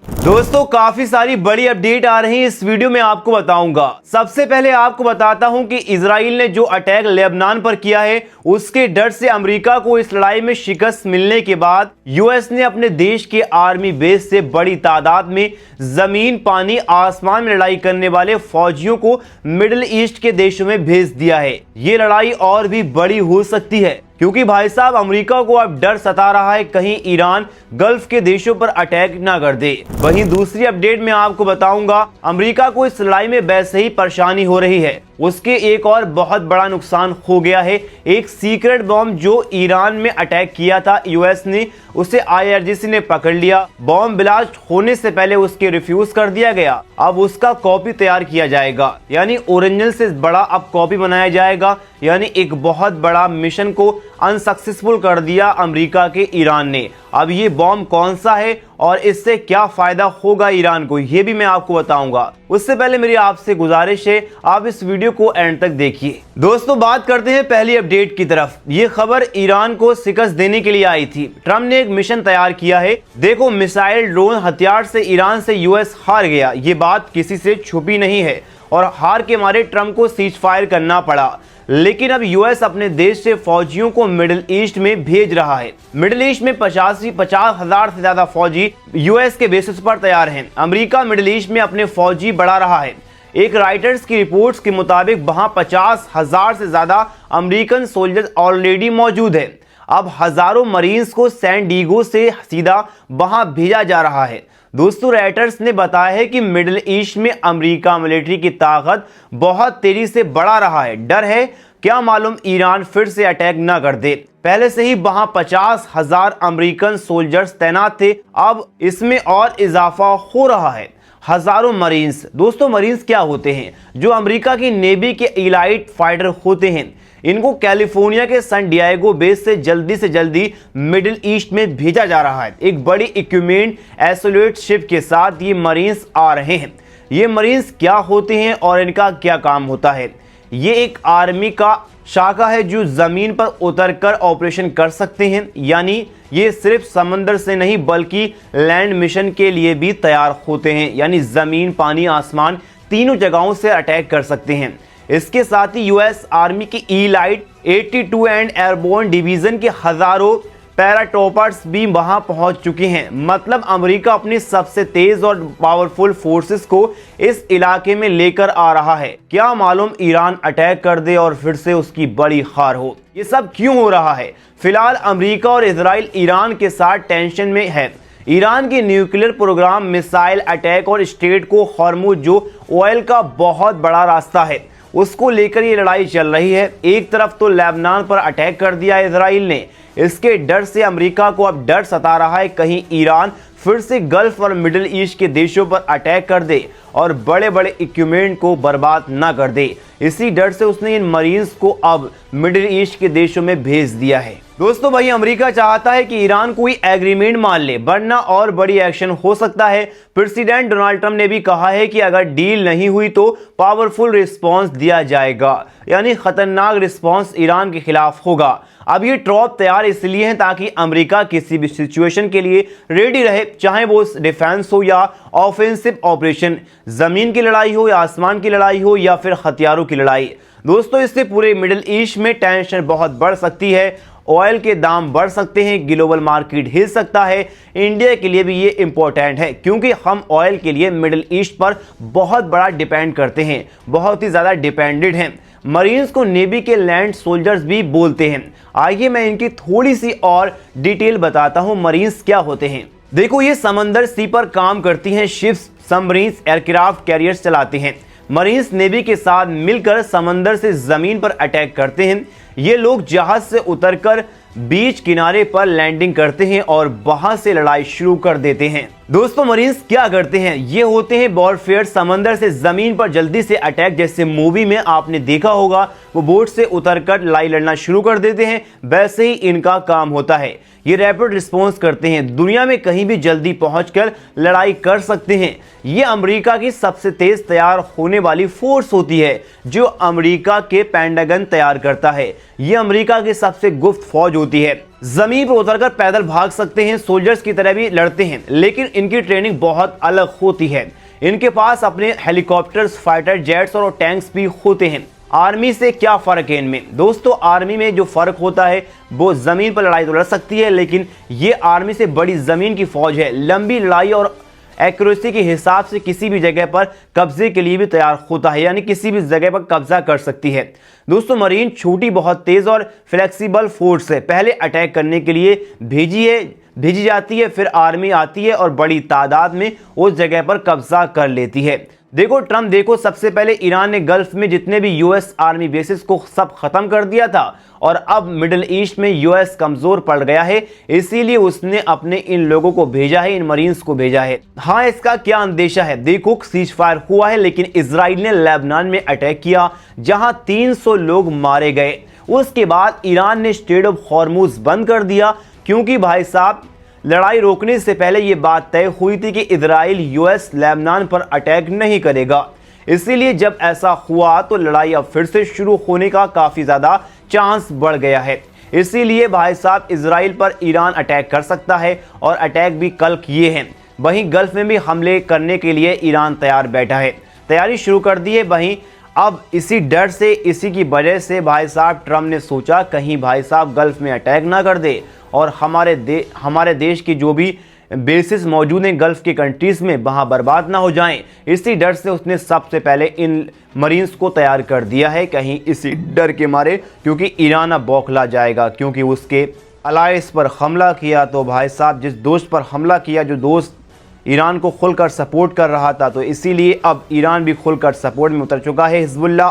दोस्तों काफी सारी बड़ी अपडेट आ रही है, इस वीडियो में आपको बताऊंगा। सबसे पहले आपको बताता हूं कि इजराइल ने जो अटैक लेबनान पर किया है उसके डर से अमेरिका को इस लड़ाई में शिकस्त मिलने के बाद यूएस ने अपने देश के आर्मी बेस से बड़ी तादाद में जमीन पानी आसमान में लड़ाई करने वाले फौजियों को मिडिल ईस्ट के देशों में भेज दिया है। ये लड़ाई और भी बड़ी हो सकती है क्योंकि भाई साहब अमेरिका को अब डर सता रहा है कहीं ईरान गल्फ के देशों पर अटैक ना कर दे। वहीं दूसरी अपडेट में आपको बताऊंगा अमेरिका को इस लड़ाई में वैसे ही परेशानी हो रही है, उसके एक और बहुत बड़ा नुकसान हो गया है। एक सीक्रेट बॉम्ब जो ईरान में अटैक किया था यूएस ने उसे आईआरजीसी ने पकड़ लिया। बॉम्ब ब्लास्ट होने से पहले उसके रिफ्यूज कर दिया गया। अब उसका कॉपी तैयार किया जाएगा, यानी ओरिजिनल से बड़ा अब कॉपी बनाया जाएगा। यानी एक बहुत बड़ा मिशन को अनसक्सेसफुल कर दिया अमेरिका के ईरान ने। अब ये बॉम्ब कौन सा है और इससे क्या फायदा होगा ईरान को, ये भी मैं आपको बताऊंगा। उससे पहले मेरी आपसे गुजारिश है आप इस वीडियो को एंड तक देखिए। दोस्तों बात करते हैं पहली अपडेट की तरफ। ये खबर ईरान को शिकस्त देने के लिए आई थी। ट्रम्प ने एक मिशन तैयार किया है। देखो मिसाइल ड्रोन हथियार से ईरान से यूएस हार गया, ये बात किसी से छुपी नहीं है और हार के मारे ट्रम्प को सीज फायर करना पड़ा। लेकिन अब यूएस अपने देश से फौजियों को मिडिल ईस्ट में भेज रहा है। मिडिल ईस्ट में 50,000 से ज्यादा फौजी यूएस के बेसिस पर तैयार हैं। अमेरिका मिडिल ईस्ट में अपने फौजी बढ़ा रहा है। एक राइटर्स की रिपोर्ट्स के मुताबिक वहां 50,000 से ज्यादा अमेरिकन सोल्जर्स ऑलरेडी मौजूद है। अब हजारों मरीन्स को सैन डिएगो से सीधा वहां भेजा जा रहा है। दोस्तों राइटर्स ने बताया है कि मिडिल ईस्ट में अमेरिका मिलिट्री की ताकत बहुत तेजी से बढ़ा रहा है। डर है क्या मालूम ईरान फिर से अटैक न कर दे। पहले से ही वहां 50,000 अमेरिकन सोल्जर्स तैनात थे, अब इसमें और इजाफा हो रहा है। हजारों मरीन्स। दोस्तों मरीन्स क्या होते हैं? जो अमेरिका की नेवी के इलाइट फाइटर होते हैं। इनको कैलिफोर्निया के सैन डिएगो बेस से जल्दी मिडिल ईस्ट में भेजा जा रहा है। एक बड़ी इक्विपमेंट एसोलेट शिप के साथ ये मरीन्स आ रहे हैं। ये मरीन्स क्या होते हैं और इनका क्या काम होता है? ये एक आर्मी का शाखा है जो जमीन पर उतरकर ऑपरेशन कर सकते हैं। यानी ये सिर्फ समंदर से नहीं बल्कि लैंड मिशन के लिए भी तैयार होते हैं। यानी जमीन पानी आसमान तीनों जगहों से अटैक कर सकते हैं। इसके साथ ही यूएस आर्मी की इलाइट 82 एंड एयरबोर्न डिवीजन के हजारों पैराट्रूपर्स भी वहां पहुंच चुके हैं। मतलब अमेरिका अपनी सबसे तेज और पावरफुल फोर्सेस को इस इलाके में लेकर आ रहा है। क्या मालूम ईरान अटैक कर दे और फिर से उसकी बड़ी हार हो। ये सब क्यों हो रहा है? फिलहाल अमेरिका और इजराइल ईरान के साथ टेंशन में है। ईरान के न्यूक्लियर प्रोग्राम, मिसाइल अटैक और स्ट्रेट को हॉर्मुज जो ऑयल का बहुत बड़ा रास्ता है उसको लेकर ये लड़ाई चल रही है। एक तरफ तो लेबनान पर अटैक कर दिया इजराइल ने, इसके डर से अमेरिका को अब डर सता रहा है कहीं ईरान फिर से गल्फ और मिडिल ईस्ट के देशों पर अटैक कर दे और बड़े बड़े इक्विपमेंट को बर्बाद ना कर दे। इसी डर से उसने इन मरीन्स को अब मिडिल ईस्ट के देशों में भेज दिया है। दोस्तों भाई अमेरिका चाहता है कि ईरान कोई एग्रीमेंट मान ले वरना और बड़ी एक्शन हो सकता है। प्रेसिडेंट डोनाल्ड ट्रम्प ने भी कहा है कि अगर डील नहीं हुई तो पावरफुल रिस्पॉन्स दिया जाएगा, यानी खतरनाक रिस्पॉन्स ईरान के खिलाफ होगा। अब ये ट्रॉप तैयार इसलिए है ताकि अमेरिका किसी भी सिचुएशन के लिए रेडी रहे, चाहे वो डिफेंस हो या ऑफेंसिव ऑपरेशन, जमीन की लड़ाई हो या आसमान की लड़ाई हो या फिर हथियारों की लड़ाई। दोस्तों इससे पूरे मिडिल ईस्ट में टेंशन बहुत बढ़ सकती है। ऑयल के दाम बढ़ सकते हैं, ग्लोबल मार्केट हिल सकता है। इंडिया के लिए भी ये इंपॉर्टेंट है क्योंकि हम ऑयल के लिए मिडिल ईस्ट पर बहुत बड़ा डिपेंड करते हैं, बहुत ही ज़्यादा डिपेंडेंट हैं। मरीन्स को नेवी के लैंड सोल्जर्स भी बोलते हैं। आइए मैं इनकी थोड़ी सी और डिटेल बताता हूँ। मरीन्स क्या होते हैं? देखो ये समंदर सी पर काम करती हैं, शिप्स, सबमरीन्स, एयरक्राफ्ट कैरियर्स चलाते हैं। मरीन्स नेवी के साथ मिलकर समंदर से जमीन पर अटैक करते हैं। ये लोग जहाज से उतरकर बीच किनारे पर लैंडिंग करते हैं और वहां से लड़ाई शुरू कर देते हैं। दोस्तों मरीन्स क्या करते हैं? ये होते हैं वॉरफेयर, समंदर से जमीन पर जल्दी से अटैक। जैसे मूवी में आपने देखा होगा वो बोट से उतरकर लड़ाई लड़ना शुरू कर देते हैं, वैसे ही इनका काम होता है। ये रैपिड रिस्पॉन्स करते हैं, दुनिया में कहीं भी जल्दी पहुंचकर लड़ाई कर सकते हैं। ये अमेरिका की सबसे तेज तैयार होने वाली फोर्स होती है जो अमेरिका के पेंटागन तैयार करता है। ये अमेरिका की सबसे गुप्त फौज होती है। जमीन पर उतरकर पैदल भाग सकते हैं, सोल्जर्स की तरह भी लड़ते हैं, लेकिन इनकी ट्रेनिंग बहुत अलग होती है। इनके पास अपने हेलीकॉप्टर्स, फाइटर जेट्स और टैंक्स भी होते हैं। आर्मी से क्या फ़र्क है इनमें? दोस्तों, आर्मी में जो फ़र्क होता है वो ज़मीन पर लड़ाई तो लड़ सकती है, लेकिन ये आर्मी से बड़ी ज़मीन की फ़ौज है। लंबी लड़ाई और एक्यूरेसी के हिसाब से किसी भी जगह पर कब्जे के लिए भी तैयार होता है, यानी किसी भी जगह पर कब्जा कर सकती है। दोस्तों, मरीन छोटी, बहुत तेज़ और फ्लेक्सिबल फोर्स है। पहले अटैक करने के लिए भेजी जाती है, फिर आर्मी आती है और बड़ी तादाद में उस जगह पर कब्जा कर लेती है। देखो, सबसे पहले ईरान ने गल्फ में जितने भी यूएस आर्मी बेसिस को सब खत्म कर दिया था, और अब मिडिल ईस्ट में यूएस कमजोर पड़ गया है, इसीलिए उसने अपने इन लोगों को भेजा है, इन मरीन्स को भेजा है। हाँ, इसका क्या अंदेशा है? देखो, सीज फायर हुआ है, लेकिन इजराइल ने लेबनान में अटैक किया, जहां 300 लोग मारे गए। उसके बाद ईरान ने स्ट्रेट ऑफ हॉर्मुज बंद कर दिया, क्योंकि भाई साहब, लड़ाई रोकने से पहले यह बात तय हुई थी कि इजराइल यूएस लेबनान पर अटैक नहीं करेगा। इसीलिए जब ऐसा हुआ तो लड़ाई अब फिर से शुरू होने का काफी ज्यादा चांस बढ़ गया है। इसीलिए भाई साहब, इजराइल पर ईरान अटैक कर सकता है, और अटैक भी कल किए हैं। वहीं गल्फ में भी हमले करने के लिए ईरान तैयार बैठा है, तैयारी शुरू कर दी है। वहीं अब इसी डर से, इसी की वजह से भाई साहब ट्रम्प ने सोचा कहीं भाई साहब गल्फ में अटैक ना कर दे, और हमारे देश की जो भी बेसिस मौजूद हैं गल्फ के कंट्रीज़ में, वहाँ बर्बाद ना हो जाएं। इसी डर से उसने सबसे पहले इन मरीन्स को तैयार कर दिया है, कहीं इसी डर के मारे, क्योंकि ईरान अब बौखला जाएगा, क्योंकि उसके अलायंस पर हमला किया। तो भाई साहब, जिस दोस्त पर हमला किया, जो दोस्त ईरान को खुलकर सपोर्ट कर रहा था, तो इसीलिए अब ईरान भी खुलकर सपोर्ट में उतर चुका है हिजबुल्लाह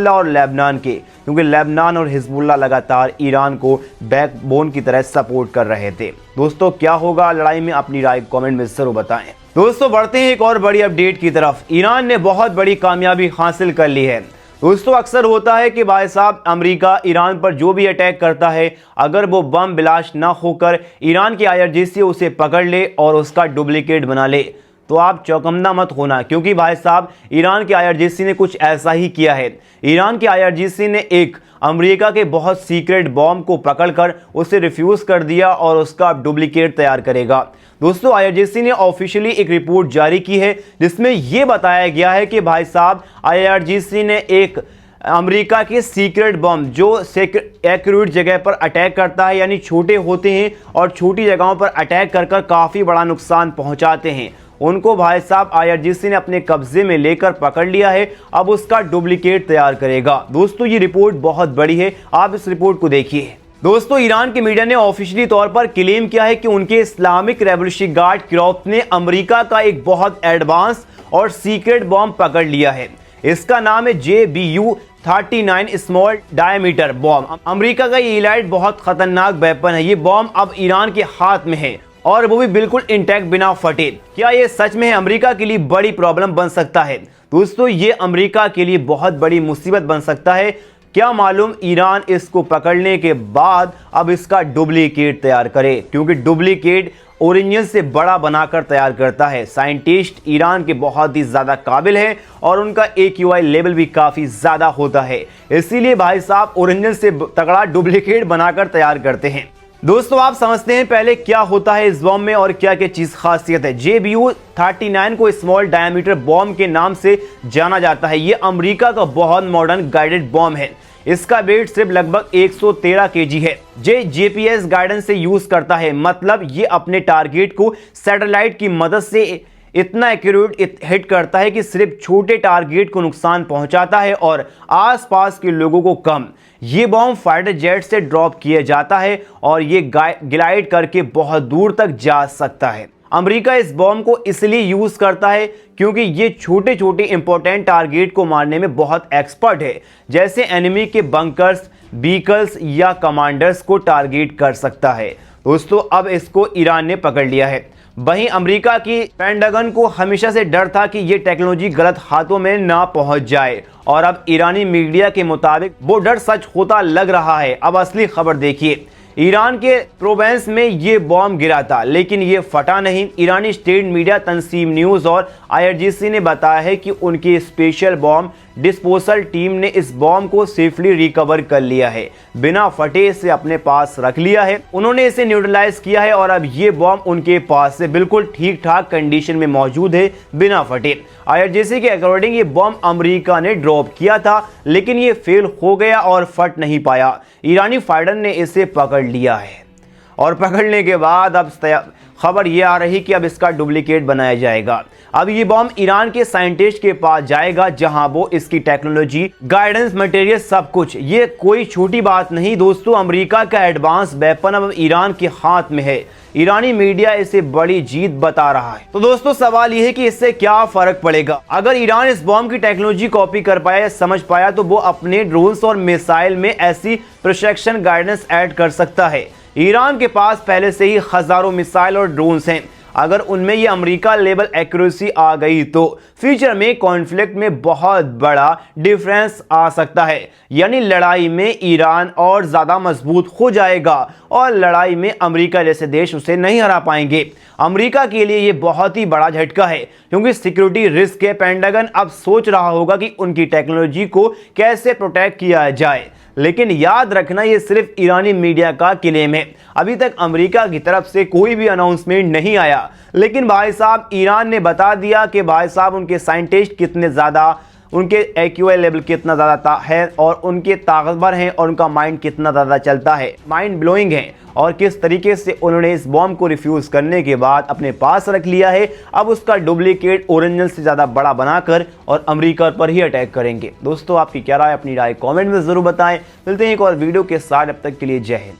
और लेबनान के, क्योंकि लेबनान और हिजबुल्लाह लगातार ईरान को बैकबोन की तरह सपोर्ट कर रहे थे। दोस्तों, क्या होगा लड़ाई में? अपनी राय कमेंट में जरूर बताएं। दोस्तों, बढ़ते हैं एक और बड़ी अपडेट की तरफ। ईरान ने बहुत बड़ी कामयाबी हासिल कर ली है। दोस्तों, अक्सर होता है कि भाई साहब अमेरिका ईरान पर जो भी अटैक करता है, अगर वो बम ब्लास्ट ना होकर ईरान की IRGC उसे पकड़ ले और उसका डुप्लीकेट बना ले, तो आप चौकन्ना मत होना, क्योंकि भाई साहब ईरान की IRGC ने कुछ ऐसा ही किया है। ईरान की IRGC ने एक अमेरिका के बहुत सीक्रेट बॉम्ब को पकड़कर उसे रिफ्यूज़ कर दिया और उसका डुप्लीकेट तैयार करेगा। दोस्तों, IRGC ने ऑफिशियली एक रिपोर्ट जारी की है, जिसमें यह बताया गया है कि भाई साहब IRGC ने एक अमेरिका के सीक्रेट बम, जो एक्यूरेट जगह पर अटैक करता है, यानी छोटे होते हैं और छोटी जगहों पर अटैक कर काफ़ी बड़ा नुकसान पहुंचाते हैं, उनको भाई साहब IRGC ने अपने कब्जे में लेकर पकड़ लिया है। अब उसका डुप्लीकेट तैयार करेगा। दोस्तों, ये रिपोर्ट बहुत बड़ी है, आप इस रिपोर्ट को देखिए। दोस्तों, ईरान के मीडिया ने ऑफिशियली तौर पर क्लेम किया है कि उनके इस्लामिक रेवोल्यूशनरी गार्ड किरौत ने अमेरिका का एक बहुत एडवांस और सीक्रेट बॉम्ब पकड़ लिया है। इसका नाम है JBU-39 small diameter bomb. America का ये इलाइट बहुत खतरनाक वेपन है। ये बॉम्ब अब ईरान के हाथ में है, और वो भी बिल्कुल इंटैक्ट, बिना फटे। क्या ये सच में अमेरिका के लिए बड़ी प्रॉब्लम बन सकता है? दोस्तों, ये अमेरिका के लिए बहुत बड़ी मुसीबत बन सकता है। क्या मालूम ईरान इसको पकड़ने के बाद अब इसका डुप्लीकेट तैयार करे, क्योंकि डुप्लीकेट ओरिजिनल से बड़ा बनाकर तैयार करता है। साइंटिस्ट ईरान के बहुत ही ज़्यादा काबिल हैं, और उनका AQI लेवल भी काफ़ी ज़्यादा होता है। इसीलिए भाई साहब ओरिजिनल से तगड़ा डुप्लीकेट बनाकर तैयार करते हैं। दोस्तों, आप समझते हैं पहले क्या होता है इस बॉम्ब में और क्या क्या चीज़ खासियत है। JBU-39 को स्मॉल डायमीटर बॉम्ब के नाम से जाना जाता है। ये अमेरिका का बहुत मॉडर्न गाइडेड बॉम्ब है। इसका वेट सिर्फ लगभग 113 kg है। ये GPS गाइडेंस से यूज करता है, मतलब ये अपने टारगेट को सैटेलाइट की मदद से इतना एक्यूरेट हिट करता है कि सिर्फ छोटे टारगेट को नुकसान पहुंचाता है और आसपास के लोगों को कम। ये बॉम्ब फाइटर जेट से ड्रॉप किया जाता है और ये ग्लाइड करके बहुत दूर तक जा सकता है। अमेरिका इस बॉम्ब को इसलिए यूज करता है क्योंकि ये छोटे छोटे इंपॉर्टेंट टारगेट को मारने में बहुत एक्सपर्ट है, जैसे एनिमी के बंकर्स, व्हीकल्स या कमांडर्स को टारगेट कर सकता है। दोस्तों, अब इसको ईरान ने पकड़ लिया है। वहीं अमेरिका की पेंटागन को हमेशा से डर था कि ये टेक्नोलॉजी गलत हाथों में ना पहुंच जाए, और अब ईरानी मीडिया के मुताबिक वो डर सच होता लग रहा है। अब असली खबर देखिए। ईरान के प्रोवेंस में ये बॉम्ब गिरा था, लेकिन ये फटा नहीं। ईरानी स्टेट मीडिया तंसीम न्यूज़ और IRGC ने बताया है कि उनकी स्पेशल बॉम्ब डिस्पोजल टीम ने इस बॉम्ब को सेफली रिकवर कर लिया है, बिना फटे इसे अपने पास रख लिया है। उन्होंने इसे न्यूट्रलाइज किया है और अब ये बॉम्ब उनके पास से बिल्कुल ठीक ठाक कंडीशन में मौजूद है, बिना फटे। IRGC के अकॉर्डिंग ये बॉम्ब अमेरिका ने ड्रॉप किया था, लेकिन ये फेल हो गया और फट नहीं पाया। ईरानी फाइटर ने इसे पकड़ लिया है और पकड़ने के बाद अब खबर ये आ रही कि अब इसका डुप्लीकेट बनाया जाएगा। अब ये बॉम्ब ईरान के साइंटिस्ट के पास जाएगा, जहां वो इसकी टेक्नोलॉजी, गाइडेंस, मटेरियल, सब कुछ, ये कोई छोटी बात नहीं दोस्तों। अमेरिका का एडवांस वेपन अब ईरान के हाथ में है। ईरानी मीडिया इसे बड़ी जीत बता रहा है। तो दोस्तों सवाल यह है कि इससे क्या फर्क पड़ेगा। अगर ईरान इस बॉम्ब की टेक्नोलॉजी कॉपी कर पाया या समझ पाया तो वो अपने ड्रोन्स और मिसाइल में ऐसी प्रोटेक्शन गाइडेंस ऐड कर सकता है। ईरान के पास पहले से ही हजारों मिसाइल और ड्रोन्स हैं। अगर उनमें ये अमेरिका लेवल एक्यूरेसी आ गई तो फ्यूचर में कॉन्फ्लिक्ट में बहुत बड़ा डिफरेंस आ सकता है। यानी लड़ाई में ईरान और ज़्यादा मजबूत हो जाएगा और लड़ाई में अमेरिका जैसे देश उसे नहीं हरा पाएंगे। अमेरिका के लिए ये बहुत ही बड़ा झटका है, क्योंकि सिक्योरिटी रिस्क है। पेंटागन अब सोच रहा होगा कि उनकी टेक्नोलॉजी को कैसे प्रोटेक्ट किया जाए। लेकिन याद रखना, ये सिर्फ ईरानी मीडिया का क्लेम है। अभी तक अमेरिका की तरफ से कोई भी अनाउंसमेंट नहीं आया, लेकिन भाई साहब ईरान ने बता दिया कि भाई साहब उनके साइंटिस्ट कितने ज़्यादा, उनके एक्यूआई लेवल कितना ज़्यादा है और उनके ताकतवर हैं और उनका माइंड कितना ज़्यादा चलता है, माइंड ब्लोइंग है। और किस तरीके से उन्होंने इस बॉम्ब को रिफ्यूज़ करने के बाद अपने पास रख लिया है। अब उसका डुप्लीकेट ओरिजिनल से ज़्यादा बड़ा बनाकर और अमेरिका पर ही अटैक करेंगे। दोस्तों आपकी क्या राय, अपनी राय कमेंट में ज़रूर बताएं। मिलते हैं एक और वीडियो के साथ, अब तक के लिए जय हिंद।